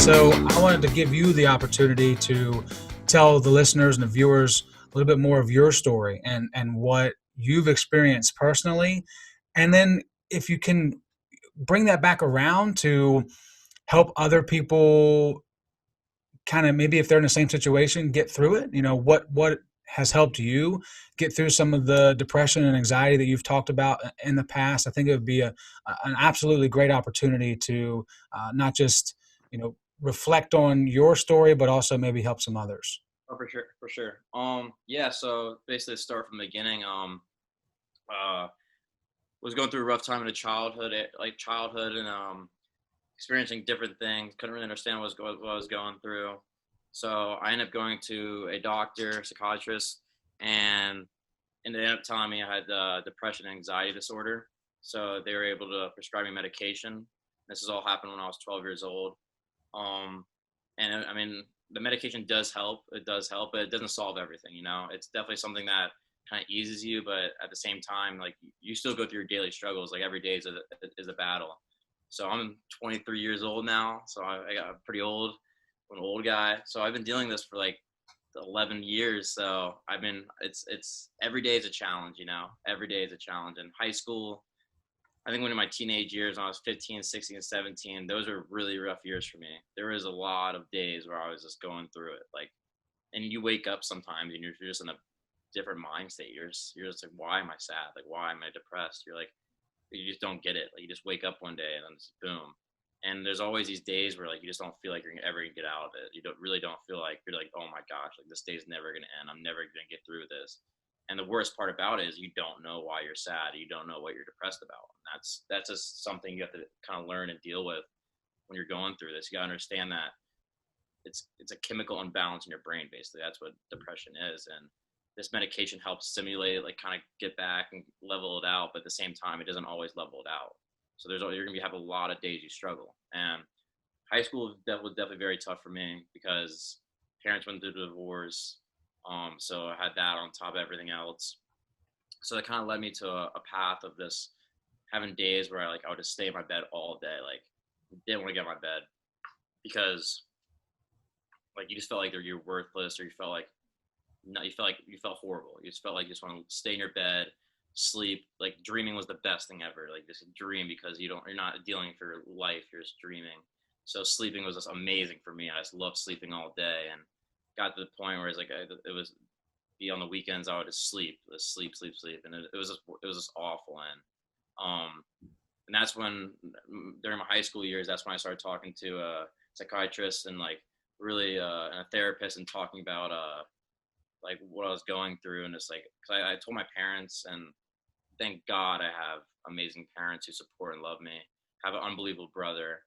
So I wanted to give you the opportunity to tell the listeners and the viewers a little bit more of your story and what you've experienced personally. And then if you can bring that back around to help other people kind of maybe if they're in the same situation, get through it. What has helped you get through some of the depression and anxiety that you've talked about in the past. I think it would be an absolutely great opportunity to not just, reflect on your story, but also maybe help some others. Oh, for sure, for sure. Yeah. So basically, start from the beginning. Uh, was going through a rough time in the childhood, and experiencing different things. Couldn't really understand what I was going through. So I ended up going to a doctor, psychiatrist, and they ended up telling me I had depression and anxiety disorder. So they were able to prescribe me medication. This has all happened when I was 12 years old. Um, and I mean, the medication does help. It does help, but it doesn't solve everything. It's definitely something that kind of eases you, but at the same time, like you still go through your daily struggles. Like every day is a battle. So I'm 23 years old now. So I got pretty old, an old guy. So I've been dealing with this for like 11 years. So it's every day is a challenge. Every day is a challenge. In high school, I think when in my teenage years, when I was 15, 16, 17, those were really rough years for me. There was a lot of days where I was just going through it. And you wake up sometimes and you're just in a different mind state. You're just like, why am I sad? Like, why am I depressed? You're like, you just don't get it. Like, you just wake up one day and then just boom. And there's always these days where like you just don't feel like you're ever gonna get out of it. You don't feel like you're like, oh my gosh, like this day's never gonna end. I'm never gonna get through this. And the worst part about it is you don't know why you're sad. You don't know what you're depressed about. And that's just something you have to kind of learn and deal with when you're going through this. You gotta understand that it's a chemical imbalance in your brain. Basically, that's what depression is. And this medication helps simulate it, like kind of get back and level it out. But at the same time, it doesn't always level it out. So you're gonna have a lot of days you struggle. And high school was definitely very tough for me because parents went through the divorce. So I had that on top of everything else. So that kind of led me to a path of this having days where I would just stay in my bed all day. Like didn't want to get out of my bed because like you just felt like you're worthless, or you felt like no, you felt horrible. You just felt like you just want to stay in your bed, sleep. Like dreaming was the best thing ever. Like just dream because you're not dealing for your life. You're just dreaming. So sleeping was just amazing for me. I just loved sleeping all day, and got to the point where it was be on the weekends I would just sleep, and it was just awful. And that's when during my high school years, that's when I started talking to a psychiatrist and like really and a therapist, and talking about like what I was going through. And it's like, cause I told my parents, and thank God I have amazing parents who support and love me. I have an unbelievable brother.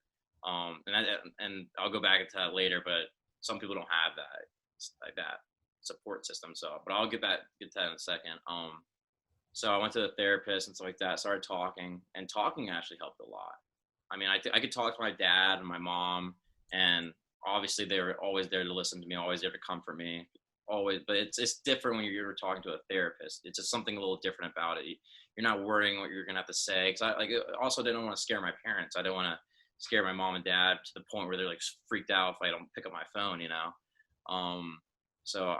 And I'll go back into that later, but some people don't have that support system. So, but I'll get to that in a second. So I went to the therapist and stuff like that, started talking, and talking actually helped a lot. I mean, I could talk to my dad and my mom, and obviously they were always there to listen to me, always there to comfort me, always. But it's different when you're talking to a therapist. It's just something a little different about it. You're not worrying what you're gonna have to say. Because I also didn't want to scare my parents. I didn't want to scare my mom and dad to the point where they're like freaked out if I don't pick up my phone, So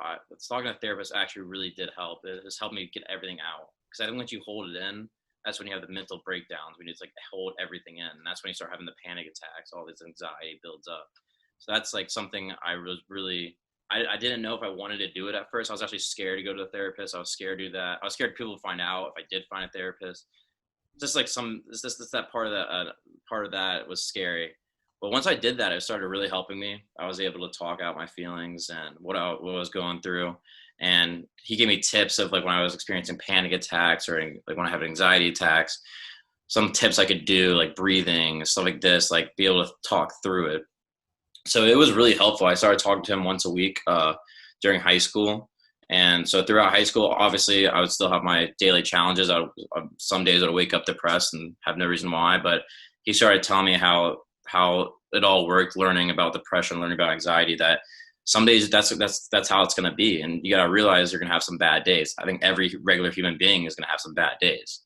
talking to a therapist actually really did help. It just helped me get everything out. Because I think once you hold it in, that's when you have the mental breakdowns. When you just like hold everything in, and that's when you start having the panic attacks. All this anxiety builds up. So that's like something I was really. I didn't know if I wanted to do it at first. I was actually scared to go to a therapist. I was scared to do that. I was scared people would find out if I did find a therapist. Just like it's just that part of that was scary. But once I did that, it started really helping me. I was able to talk out my feelings and what I was going through. And he gave me tips of like when I was experiencing panic attacks, or like when I have anxiety attacks, some tips I could do, like breathing, stuff like this, like be able to talk through it. So it was really helpful. I started talking to him once a week during high school. And so throughout high school, obviously I would still have my daily challenges. Some days I would wake up depressed and have no reason why, but he started telling me how it all worked, learning about depression, learning about anxiety, that some days that's how it's going to be. And you got to realize you're going to have some bad days. I think every regular human being is going to have some bad days.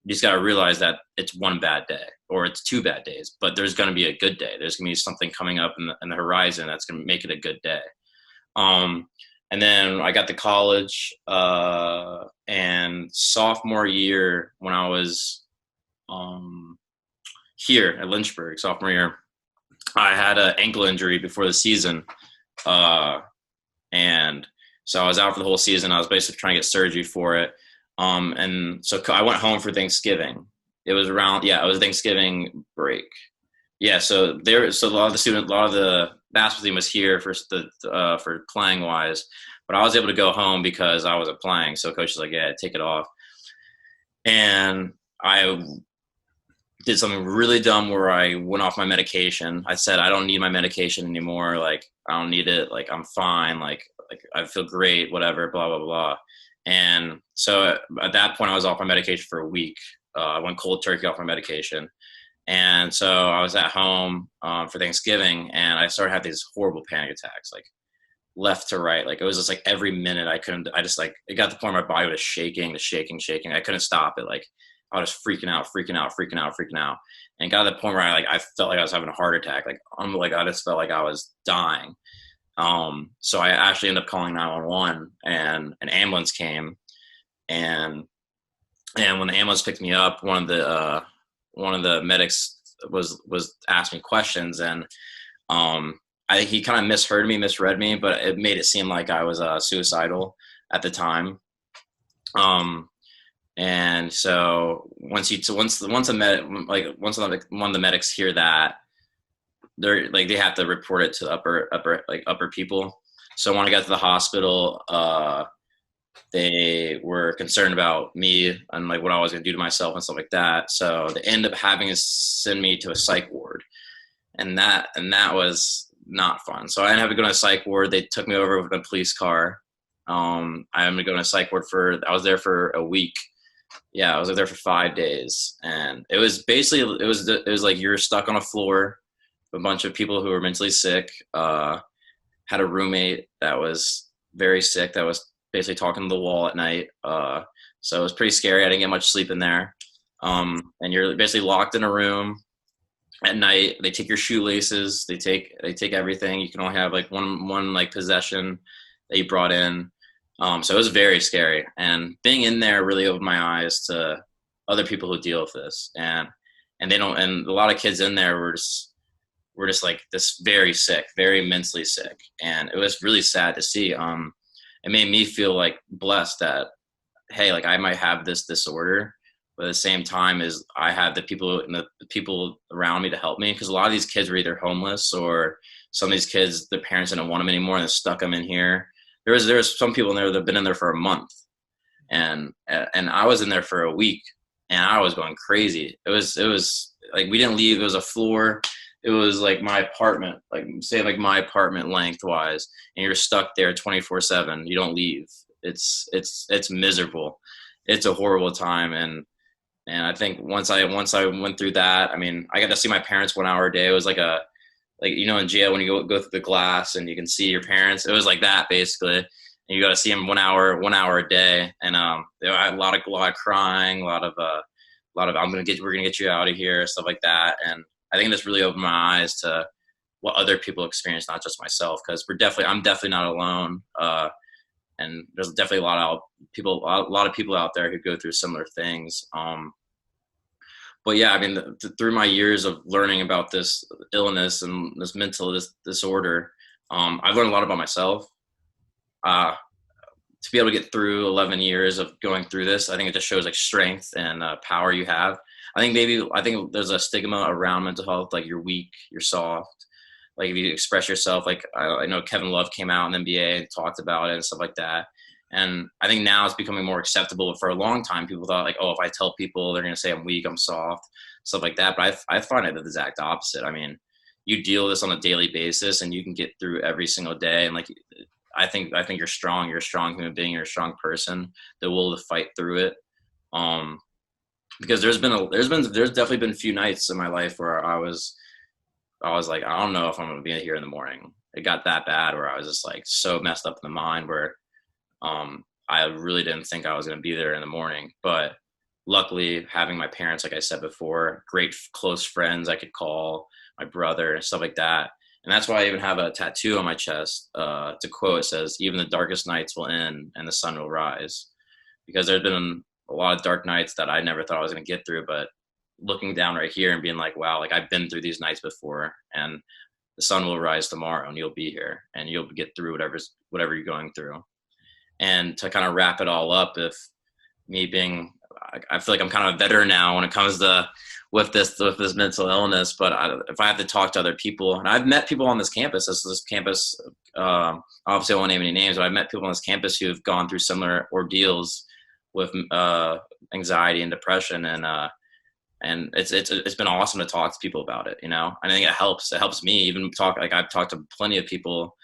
You just got to realize that it's one bad day or it's two bad days, but there's going to be a good day. There's going to be something coming up in the horizon that's going to make it a good day. Um, and then I got to college, and sophomore year when I was here at Lynchburg, sophomore year, I had an ankle injury before the season. And so I was out for the whole season. I was basically trying to get surgery for it. And so I went home for Thanksgiving. It was Thanksgiving break. Yeah, so a lot of the basketball team was here for playing wise, but I was able to go home because I wasn't playing. So coach was like, "Yeah, take it off." And I did something really dumb where I went off my medication. I said, "I don't need my medication anymore. Like, I don't need it. Like, I'm fine. Like I feel great. Whatever. Blah blah blah." And so at that point, I was off my medication for a week. I went cold turkey off my medication. And so I was at home for Thanksgiving, and I started having these horrible panic attacks, like left to right. Like it was just like every minute I just like, it got to the point where my body was shaking. I couldn't stop it. Like I was freaking out. And it got to the point where I felt like I was having a heart attack. I just felt like I was dying. So I actually ended up calling 911, and an ambulance came. And when the ambulance picked me up, one of the medics was asking me questions, and I think he kind of misread me, but it made it seem like I was suicidal at the time. And so one of the medics hear that, they have to report it to upper people. So when I got to the hospital, they were concerned about me and like what I was going to do to myself and stuff like that. So they ended up having to send me to a psych ward, and that was not fun. So I ended up going to a psych ward. They took me over with a police car. I ended up going to a psych ward I was there for a week. Yeah, I was there for 5 days, and it was basically, it was like you're stuck on a floor with a bunch of people who were mentally sick. Had a roommate that was very sick, that was basically talking to the wall at night. So it was pretty scary. I didn't get much sleep in there. And you're basically locked in a room at night. They take your shoelaces. They take everything. You can only have like one like possession that you brought in. So it was very scary. And being in there really opened my eyes to other people who deal with this. And a lot of kids in there were just like this very sick, very mentally sick. And it was really sad to see. It made me feel like blessed that, hey, like I might have this disorder, but at the same time is I have the people around me to help me. Cause a lot of these kids were either homeless, or some of these kids, their parents didn't want them anymore and they stuck them in here. There was some people in there that have been in there for a month, and I was in there for a week, and I was going crazy. It was like, we didn't leave. It was a floor. It was like my apartment, like say like my apartment lengthwise, and you're stuck there 24/7. You don't leave. It's miserable. It's a horrible time. And I think once I went through that, I mean, I got to see my parents 1 hour a day. It was like in jail when you go through the glass and you can see your parents. It was like that basically. And you got to see them 1 hour a day. And there were a lot of crying, a lot of we're gonna get you out of here, stuff like that. And I think this really opened my eyes to what other people experience, not just myself, because I'm definitely not alone. And there's definitely a lot of people out there who go through similar things. But yeah, I mean, through my years of learning about this illness and this mental disorder, I've learned a lot about myself. To be able to get through 11 years of going through this, I think it just shows like strength and power you have. I think there's a stigma around mental health, like you're weak, you're soft. Like if you express yourself, like I know Kevin Love came out in the NBA and talked about it and stuff like that. And I think now it's becoming more acceptable. But for a long time, people thought like, oh, if I tell people, they're going to say I'm weak, I'm soft, stuff like that. But I find it the exact opposite. I mean, you deal with this on a daily basis, and you can get through every single day. And like, I think you're strong. You're a strong human being. You're a strong person that will fight through it. Because there's definitely been a few nights in my life where I was like, I don't know if I'm going to be here in the morning. It got that bad where I was just like so messed up in the mind where I really didn't think I was going to be there in the morning. But luckily having my parents, like I said before, great close friends I could call, my brother and stuff like that. And that's why I even have a tattoo on my chest. It's a quote. It says, "Even the darkest nights will end and the sun will rise." Because there's been a lot of dark nights that I never thought I was going to get through, but looking down right here and being like, wow, like I've been through these nights before, and the sun will rise tomorrow and you'll be here and you'll get through whatever you're going through. And to kind of wrap it all up, if me being, I feel like I'm kind of a veteran now when it comes to with this mental illness, but if I have to talk to other people, and I've met people on this campus, this campus, obviously I won't name any names, but I've met people on this campus who have gone through similar ordeals with anxiety and depression, and it's been awesome to talk to people about it, you know. And I think it helps me even talk, like I've talked to plenty of people,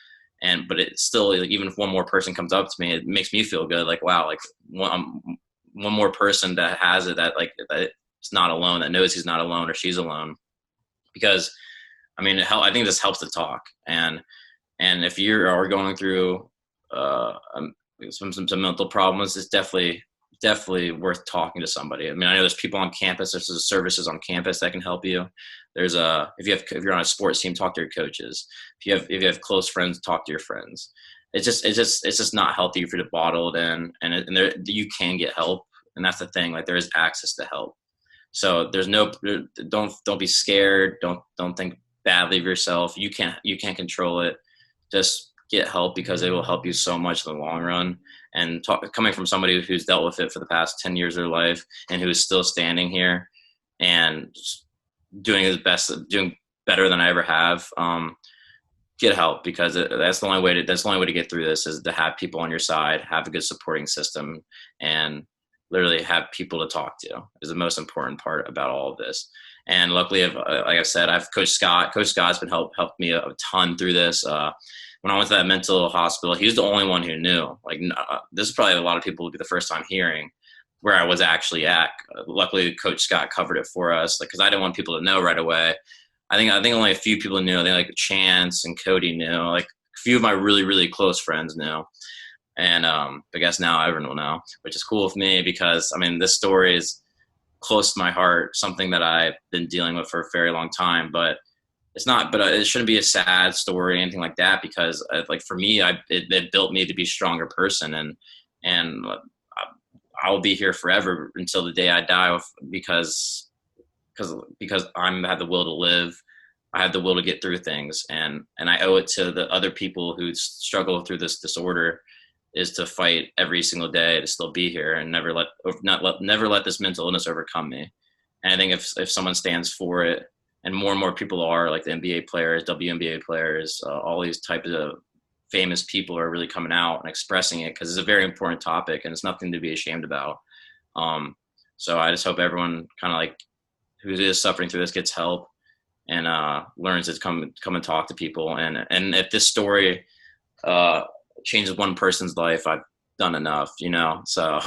but it's still, like, even if one more person comes up to me, it makes me feel good, like wow, like one more person that has it, that it's not alone, that knows he's not alone or she's alone. Because I mean, I think this helps to talk, and if you are going through some mental problems, it's definitely worth talking to somebody. I mean, I know there's people on campus, there's services on campus that can help you. There's if you're on a sports team, talk to your coaches. If you have close friends, talk to your friends. It's just not healthy for you to bottle it in, and there, you can get help, and that's the thing. Like, there is access to help. So don't be scared. Don't think badly of yourself. You can't control it. Just get help, because it will help you so much in the long run. And coming from somebody who's dealt with it for the past 10 years of their life and who is still standing here and doing his best, doing better than I ever have, get help, because that's the only way to get through this, is to have people on your side, have a good supporting system, and literally have people to talk to is the most important part about all of this. And luckily, like I said, I've Coach Scott. Coach Scott's been helped me a ton through this. When I went to that mental hospital, he was the only one who knew. Like, this is probably a lot of people would be the first time hearing where I was actually at. Luckily, Coach Scott covered it for us, because I didn't want people to know right away. I think only a few people knew. I think like Chance and Cody knew. Like, a few of my really, really close friends knew. And I guess now everyone will know, which is cool with me, because I mean, this story is close to my heart, something that I've been dealing with for a very long time. But it shouldn't be a sad story or anything like that, because like for me, it built me to be a stronger person, and I will be here forever until the day I die, because I have the will to live. I have the will to get through things, and I owe it to the other people who struggle through this disorder, is to fight every single day to still be here and never let this mental illness overcome me. And I think if someone stands for it, and more people are, like the NBA players, WNBA players, all these types of famous people are really coming out and expressing it, because it's a very important topic and it's nothing to be ashamed about. So I just hope everyone kind of like who is suffering through this gets help and learns to come and talk to people. And if this story changes one person's life, I've done enough, you know? So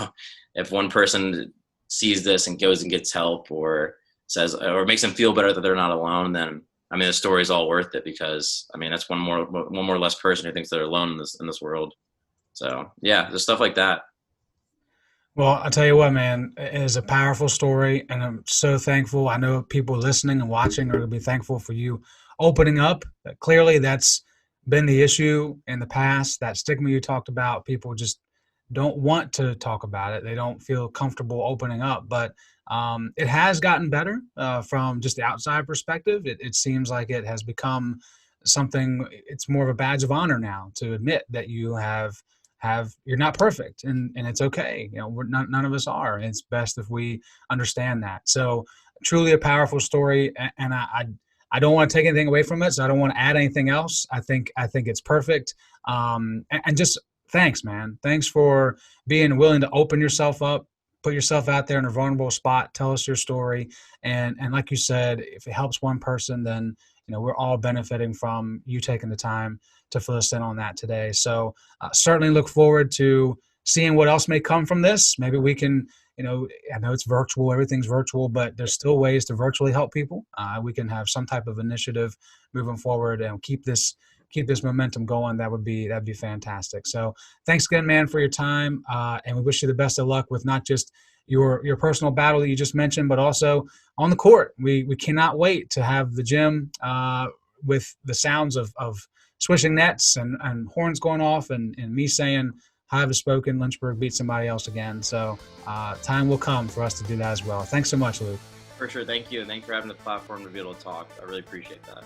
if one person sees this and goes and gets help, or says, or makes them feel better that they're not alone, then I mean, the story is all worth it, because I mean, that's one more less person who thinks they're alone in this world. So yeah, just stuff like that. Well, I'll tell you what, man, it is a powerful story, and I'm so thankful. I know people listening and watching are going to be thankful for you opening up. Clearly, that's been the issue in the past, that stigma you talked about. People just don't want to talk about it. They don't feel comfortable opening up, but it has gotten better from just the outside perspective. It seems like it has become something. It's more of a badge of honor now to admit that you you're not perfect, and it's okay. You know, none of us are. It's best if we understand that. So truly a powerful story, and I don't want to take anything away from it, so I don't want to add anything else. I think it's perfect. And just thanks, man. Thanks for being willing to open yourself up, put yourself out there in a vulnerable spot, tell us your story, and like you said, if it helps one person, then you know we're all benefiting from you taking the time to fill us in on that today. So certainly look forward to seeing what else may come from this. Maybe we can, you know, I know it's virtual, everything's virtual, but there's still ways to virtually help people. We can have some type of initiative moving forward and keep this momentum going. That'd be fantastic. So thanks again, man, for your time. And we wish you the best of luck with not just your personal battle that you just mentioned, but also on the court. We cannot wait to have the gym with the sounds of swishing nets and horns going off and me saying, Hive has spoken, Lynchburg beat somebody else again. So time will come for us to do that as well. Thanks so much, Luke. For sure. Thank you. And thanks for having the platform to be able to talk. I really appreciate that.